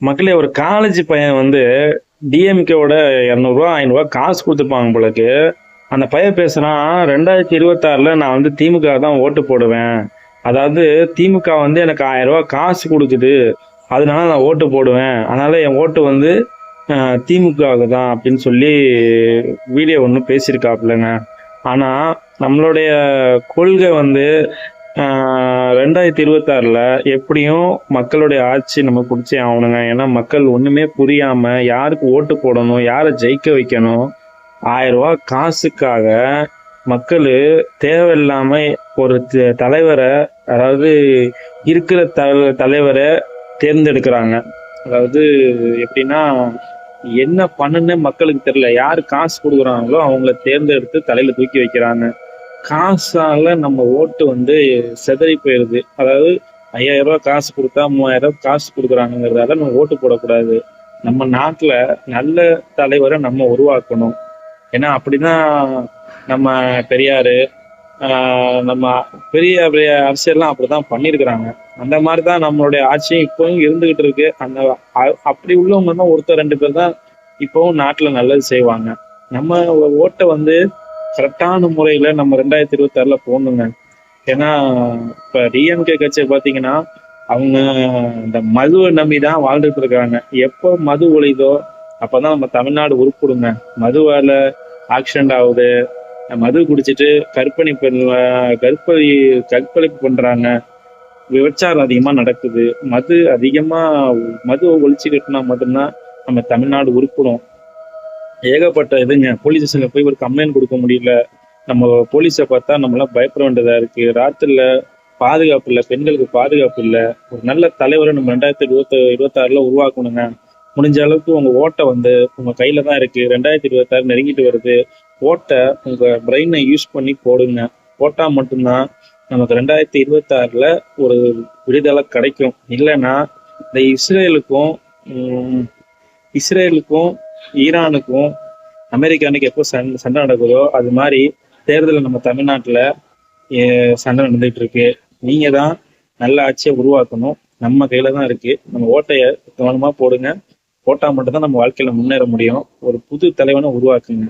மக்களே ஒரு காலேஜ் பையன் வந்து டிஎம்கேவோட 200 ரூபா 500 ரூபா காசு கொடுத்துருப்பாங்க போலக்கு. அந்த பையன் பேசுறான், 2026ல நான் வந்து திமுக தான் ஓட்டு போடுவேன். அதாவது திமுக வந்து எனக்கு 1000 ரூபா காசு கொடுக்குது, அதனால நான் ஓட்டு போடுவேன். அதனால என் ஓட்டு வந்து திமுகவுக்கு தான் அப்படின்னு சொல்லி வீடியோ ஒன்று பேசியிருக்காப்புலங்க. ஆனா நம்மளுடைய கொள்கை வந்து 2026ல எப்படியும் மக்களுடைய ஆட்சி நம்ம பிடிச்சே ஆகணுங்க. ஏன்னா மக்கள் ஒண்ணுமே புரியாம யாருக்கு ஓட்டு போடணும், யாரை ஜெயிக்க வைக்கணும், 1000 ரூபா காசுக்காக மக்கள் தேவையில்லாம ஒரு தலைவரை, அதாவது இருக்கிற தலைவரை தேர்ந்தெடுக்கிறாங்க. அதாவது எப்படின்னா, என்ன பண்ணுன்னு மக்களுக்கு தெரியல. யாரு காசு கொடுக்குறாங்களோ அவங்கள தேர்ந்தெடுத்து தலையில தூக்கி வைக்கிறாங்க. காசால நம்ம ஓட்டு வந்து சிதறி போயிருது. அதாவது 5000 ரூபாய் காசு கொடுத்தா 3000 ரூபாய் காசு கொடுக்குறாங்கிறதால நம்ம ஓட்டு போடக்கூடாது. நம்ம நாட்டுல நல்ல தலைவரை நம்ம உருவாக்கணும். ஏன்னா அப்படிதான் நம்ம பெரியாரு, நம்ம பெரிய பெரிய அரசியல்லாம் அப்படிதான் பண்ணியிருக்கிறாங்க. அந்த மாதிரிதான் நம்மளுடைய ஆட்சியும் இப்பவும் இருந்துகிட்டு இருக்கு. அந்த அப்படி உள்ளவங்க தான் ஒருத்தர் 2 பேர் தான் இப்பவும் நாட்டுல நல்லது செய்வாங்க. நம்ம ஓட்டை வந்து கரெக்டான முறையில நம்ம 2026ல போடணுங்க. ஏன்னா இப்ப டிஎம்கே கட்சியை பாத்தீங்கன்னா, அவங்க இந்த மதுவை நம்பிதான் வாழ்ந்துட்டு இருக்காங்க. எப்போ மது ஒழிதோ அப்பதான் நம்ம தமிழ்நாடு உருப்பிடுங்க. மதுவால ஆக்சிடென்ட் ஆகுது, மது குடிச்சிட்டு கற்பழி கற்பழிப்பு பண்றாங்க, விபச்சாரம் அதிகமா நடக்குது. மது ஒழிச்சுக்கிட்டுனா மட்டும்தான் நம்ம தமிழ்நாடு உருப்பிடும். ஏகப்பட்ட இதுங்க. போலீஸ் ஸ்டேஷன்ல போய் ஒரு கம்ப்ளைண்ட் கொடுக்க முடியல. நம்ம போலீஸை பார்த்தா நம்மளாம் பயப்பட வேண்டியதா இருக்கு. ராத்திரில பாதுகாப்பு இல்லை, பெண்களுக்கு பாதுகாப்பு இல்லை. ஒரு நல்ல தலைவரை நம்ம 2026ல உருவாக்கணுங்க. முடிஞ்ச அளவுக்கு உங்க ஓட்டை வந்து உங்க கையில தான் இருக்கு. 2026 நெருங்கிட்டு வருது. ஓட்டை உங்க பிரெயினை யூஸ் பண்ணி போடுங்க. போட்டா மட்டும்தான் நமக்கு 2026ல ஒரு விடுதலை கிடைக்கும். இல்லைன்னா இந்த இஸ்ரேலுக்கும் ஈரானுக்கும் அமெரிக்கானுக்கு எப்போ சண்டை நடக்குதோ அது மாதிரி தேர்தல் நம்ம தமிழ்நாட்டுல சண்டை நடந்துட்டு இருக்கு. நீங்க தான் நல்ல ஆட்சியை உருவாக்கணும். நம்ம கையில தான் இருக்கு. நம்ம ஓட்டைய கவனமா போடுங்க. போட்டா மட்டும்தான் நம்ம வாழ்க்கையில முன்னேற முடியும். ஒரு புது தலைவனை உருவாக்குங்க.